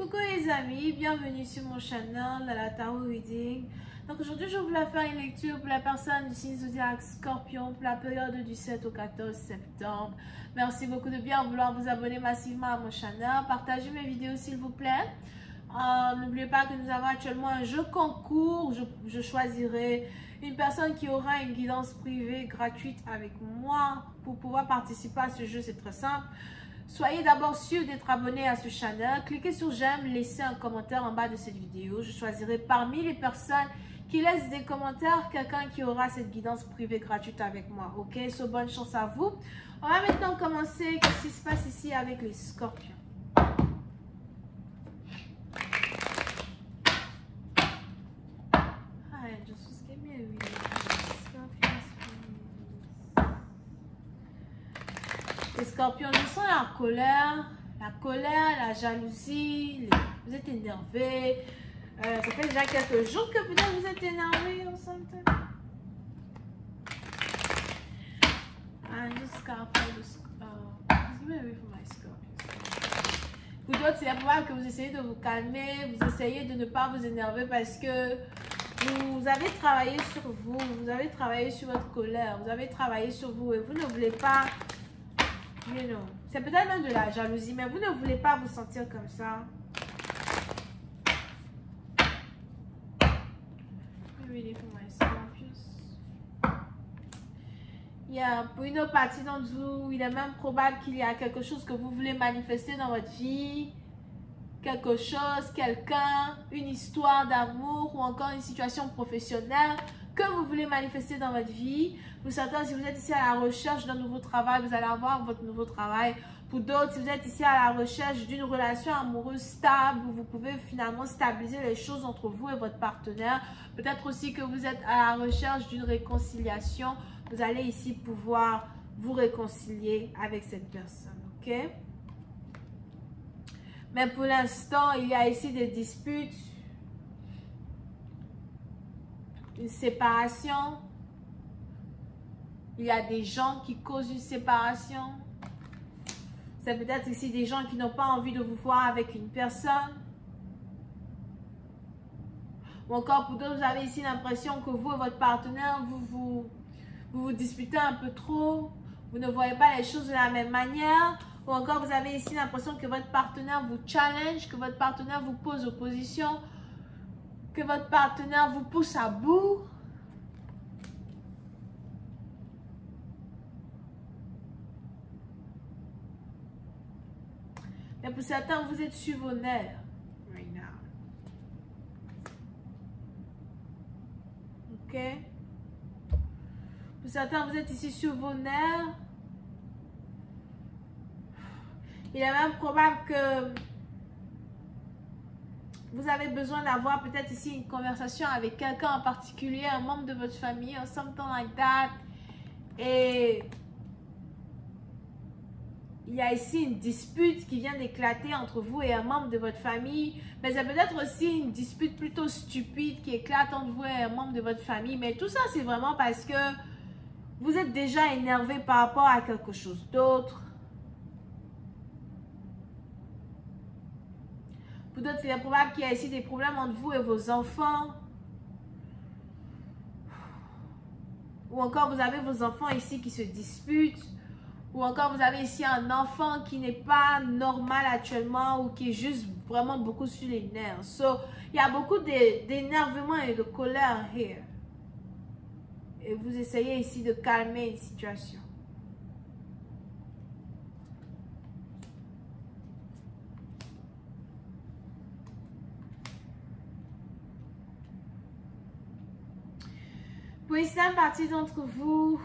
Coucou les amis, bienvenue sur mon channel de la Tarot Reading. Donc aujourd'hui je voulais faire une lecture pour la personne du signe zodiaque Scorpion pour la période du 7 au 14 septembre. Merci beaucoup de bien vouloir vous abonner massivement à mon channel. Partagez mes vidéos s'il vous plaît. N'oubliez pas que nous avons actuellement un jeu concours. Je choisirai une personne qui aura une guidance privée gratuite avec moi pour pouvoir participer à ce jeu. C'est très simple. Soyez d'abord sûr d'être abonné à ce channel. Cliquez sur j'aime, laissez un commentaire en bas de cette vidéo. Je choisirai parmi les personnes qui laissent des commentaires quelqu'un qui aura cette guidance privée gratuite avec moi. Ok, so bonne chance à vous. On va maintenant commencer. Qu'est-ce qui se passe ici avec les scorpions? Les scorpions, je sens la colère, la jalousie, vous êtes énervé. Ça fait déjà quelques jours que peut-être vous êtes énervé au centre. Pour d'autres, c'est probable que vous essayez de vous calmer, vous essayez de ne pas vous énerver parce que vous avez travaillé sur vous, vous avez travaillé sur votre colère, vous avez travaillé sur vous et vous ne voulez pas. C'est peut-être même de la jalousie, mais vous ne voulez pas vous sentir comme ça. Pour une autre partie d'entre vous, il est même probable qu'il y a quelque chose que vous voulez manifester dans votre vie. Quelque chose, quelqu'un, une histoire d'amour ou encore une situation professionnelle que vous voulez manifester dans votre vie. Pour certains, si vous êtes ici à la recherche d'un nouveau travail, vous allez avoir votre nouveau travail. Pour d'autres, si vous êtes ici à la recherche d'une relation amoureuse stable, où vous pouvez finalement stabiliser les choses entre vous et votre partenaire. Peut-être aussi que vous êtes à la recherche d'une réconciliation. Vous allez ici pouvoir vous réconcilier avec cette personne. Ok? Mais pour l'instant, il y a ici des disputes, une séparation. Il y a des gens qui causent une séparation. C'est peut-être ici des gens qui n'ont pas envie de vous voir avec une personne. Ou encore pour d'autres, vous avez ici l'impression que vous et votre partenaire, vous disputez un peu trop. Vous ne voyez pas les choses de la même manière. Ou encore, vous avez ici l'impression que votre partenaire vous challenge, que votre partenaire vous pose opposition, que votre partenaire vous pousse à bout. Mais pour certains, vous êtes sur vos nerfs. Right now. Ok? Pour certains, vous êtes ici sur vos nerfs. Il est même probable que vous avez besoin d'avoir peut-être ici une conversation avec quelqu'un en particulier, un membre de votre famille, or something like that. Et il y a ici une dispute qui vient d'éclater entre vous et un membre de votre famille. Mais c'est peut-être aussi une dispute plutôt stupide qui éclate entre vous et un membre de votre famille. Mais tout ça, c'est vraiment parce que vous êtes déjà énervé par rapport à quelque chose d'autre. Pour d'autres, il est probable qu'il y ait ici des problèmes entre vous et vos enfants. Ou encore, vous avez vos enfants ici qui se disputent. Ou encore, vous avez ici un enfant qui n'est pas normal actuellement ou qui est juste vraiment beaucoup sur les nerfs. So, il y a beaucoup d'énervement et de colère here. Et vous essayez ici de calmer une situation. Pour une certaine partie d'entre vous,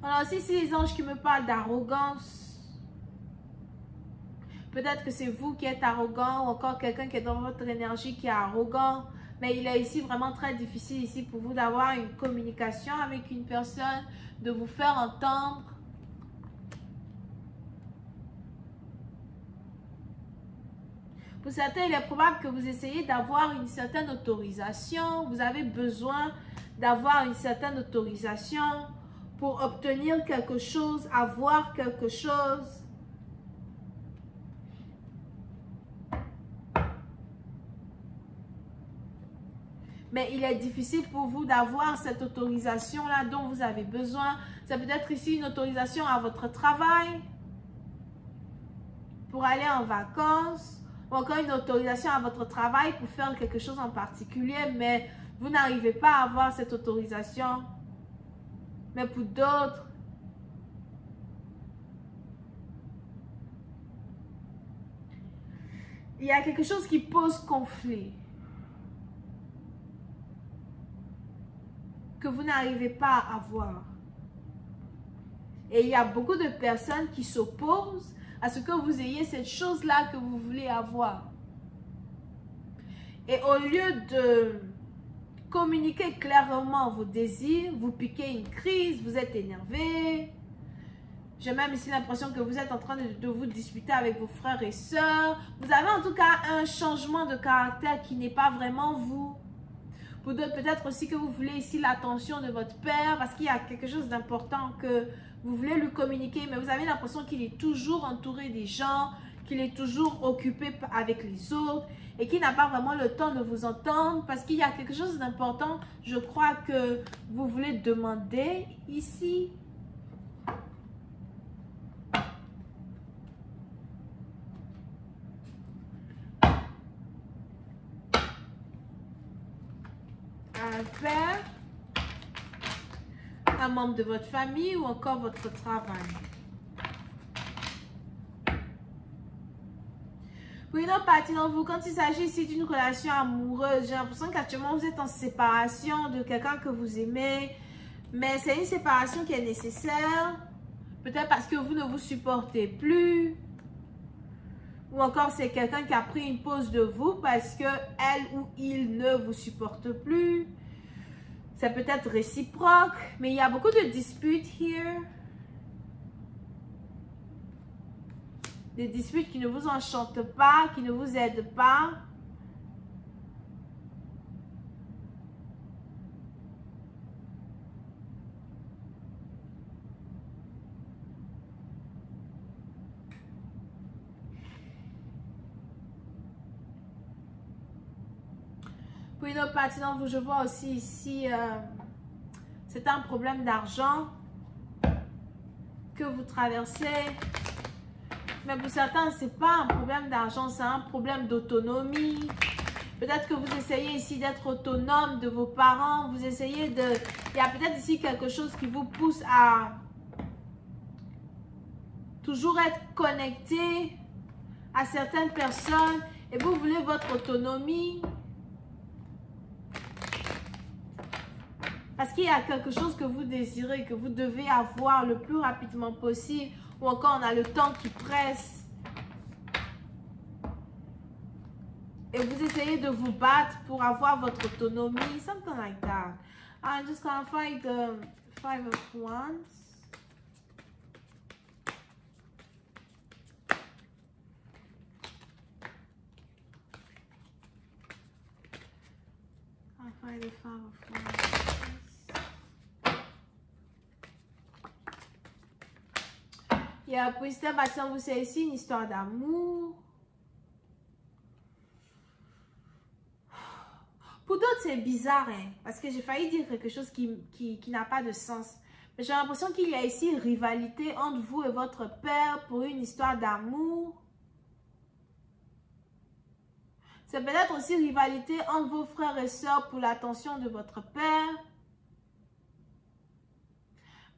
on a aussi ces anges qui me parlent d'arrogance. Peut-être que c'est vous qui êtes arrogant ou encore quelqu'un qui est dans votre énergie qui est arrogant. Mais il est ici vraiment très difficile ici pour vous d'avoir une communication avec une personne, de vous faire entendre. Pour certains, il est probable que vous essayez d'avoir une certaine autorisation. Vous avez besoin d'avoir une certaine autorisation pour obtenir quelque chose, avoir quelque chose. mais il est difficile pour vous d'avoir cette autorisation-là dont vous avez besoin. Ça peut être ici une autorisation à votre travail pour aller en vacances, ou encore une autorisation à votre travail pour faire quelque chose en particulier, mais vous n'arrivez pas à avoir cette autorisation. Mais pour d'autres, il y a quelque chose qui pose conflit, que vous n'arrivez pas à avoir. Et il y a beaucoup de personnes qui s'opposent à ce que vous ayez cette chose-là que vous voulez avoir. Et au lieu de communiquer clairement vos désirs, vous piquez une crise, vous êtes énervé. J'ai même ici l'impression que vous êtes en train de vous disputer avec vos frères et sœurs. Vous avez en tout cas un changement de caractère qui n'est pas vraiment vous. Pour d'autres, peut-être aussi que vous voulez ici l'attention de votre père parce qu'il y a quelque chose d'important que vous voulez lui communiquer, mais vous avez l'impression qu'il est toujours entouré des gens, qu'il est toujours occupé avec les autres et qu'il n'a pas vraiment le temps de vous entendre parce qu'il y a quelque chose d'important, je crois, que vous voulez demander ici. Un père, un membre de votre famille ou encore votre travail. Pour une autre partie d'entre vous, quand il s'agit ici d'une relation amoureuse, j'ai l'impression qu'actuellement vous êtes en séparation de quelqu'un que vous aimez, mais c'est une séparation qui est nécessaire, peut-être parce que vous ne vous supportez plus, ou encore c'est quelqu'un qui a pris une pause de vous parce que elle ou il ne vous supporte plus. C'est peut-être réciproque, mais il y a beaucoup de disputes here. Des disputes qui ne vous enchantent pas, qui ne vous aident pas. Pour une autre partie d'entre vous, je vois aussi ici, c'est un problème d'argent que vous traversez. Mais pour certains, ce n'est pas un problème d'argent, c'est un problème d'autonomie. Peut-être que vous essayez ici d'être autonome de vos parents. Vous essayez de... Il y a peut-être ici quelque chose qui vous pousse à toujours être connecté à certaines personnes. Et vous voulez votre autonomie. Parce qu'il y a quelque chose que vous désirez, que vous devez avoir le plus rapidement possible. Ou encore, on a le temps qui presse. Et vous essayez de vous battre pour avoir votre autonomie. Something like that. I'm just going to find the 5 of Wands. I'll find the 5 of Wands. Pour cette bâtiment, vous savez ici une histoire d'amour. Pour d'autres, c'est bizarre, hein, parce que j'ai failli dire quelque chose qui n'a pas de sens. Mais j'ai l'impression qu'il y a ici une rivalité entre vous et votre père pour une histoire d'amour. C'est peut-être aussi une rivalité entre vos frères et sœurs pour l'attention de votre père.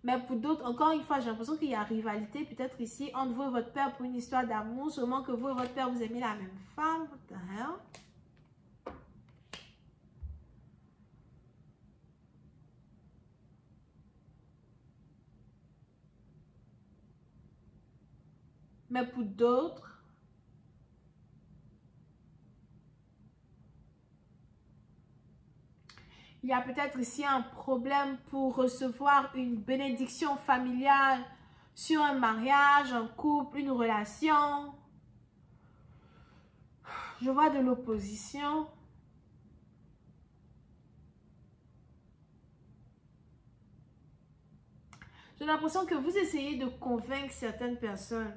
Mais pour d'autres, encore une fois, j'ai l'impression qu'il y a rivalité peut-être ici entre vous et votre père pour une histoire d'amour. Seulement que vous et votre père, vous aimez la même femme. What the hell? Mais pour d'autres, il y a peut-être ici un problème pour recevoir une bénédiction familiale sur un mariage, un couple, une relation. Je vois de l'opposition. J'ai l'impression que vous essayez de convaincre certaines personnes.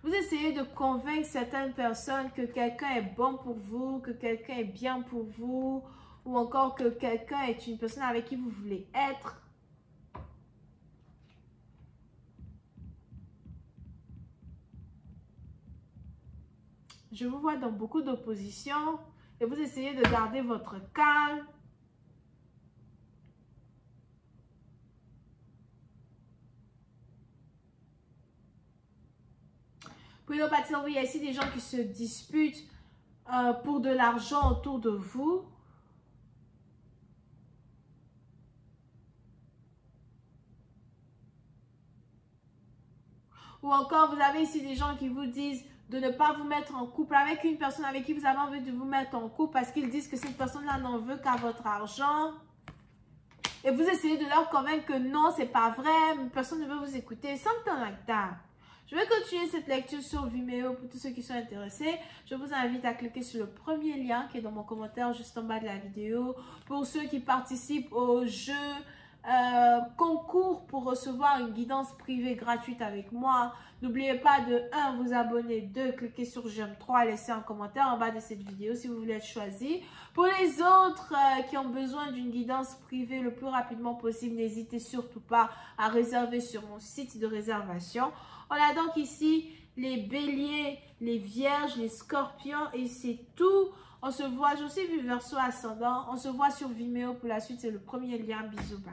Vous essayez de convaincre certaines personnes que quelqu'un est bon pour vous, que quelqu'un est bien pour vous. ou encore que quelqu'un est une personne avec qui vous voulez être. Je vous vois dans beaucoup d'opposition et vous essayez de garder votre calme. Puis le partir, il y a ici des gens qui se disputent pour de l'argent autour de vous. Ou encore, vous avez ici des gens qui vous disent de ne pas vous mettre en couple avec une personne avec qui vous avez envie de vous mettre en couple parce qu'ils disent que cette personne-là n'en veut qu'à votre argent. Et vous essayez de leur convaincre que non, c'est pas vrai, personne ne veut vous écouter. Something like that. Je vais continuer cette lecture sur Vimeo pour tous ceux qui sont intéressés. Je vous invite à cliquer sur le premier lien qui est dans mon commentaire juste en bas de la vidéo. Pour ceux qui participent au jeu concours pour recevoir une guidance privée gratuite avec moi, n'oubliez pas de 1. Vous abonner, 2. Cliquer sur j'aime, 3. Laisser un commentaire en bas de cette vidéo si vous voulez être choisi. Pour les autres qui ont besoin d'une guidance privée le plus rapidement possible, n'hésitez surtout pas à réserver sur mon site de réservation. On a donc ici les béliers, les vierges, les scorpions et c'est tout. On se voit, je suis vu Verseau ascendant. On se voit sur Vimeo pour la suite, c'est le premier lien. Bisous, bye.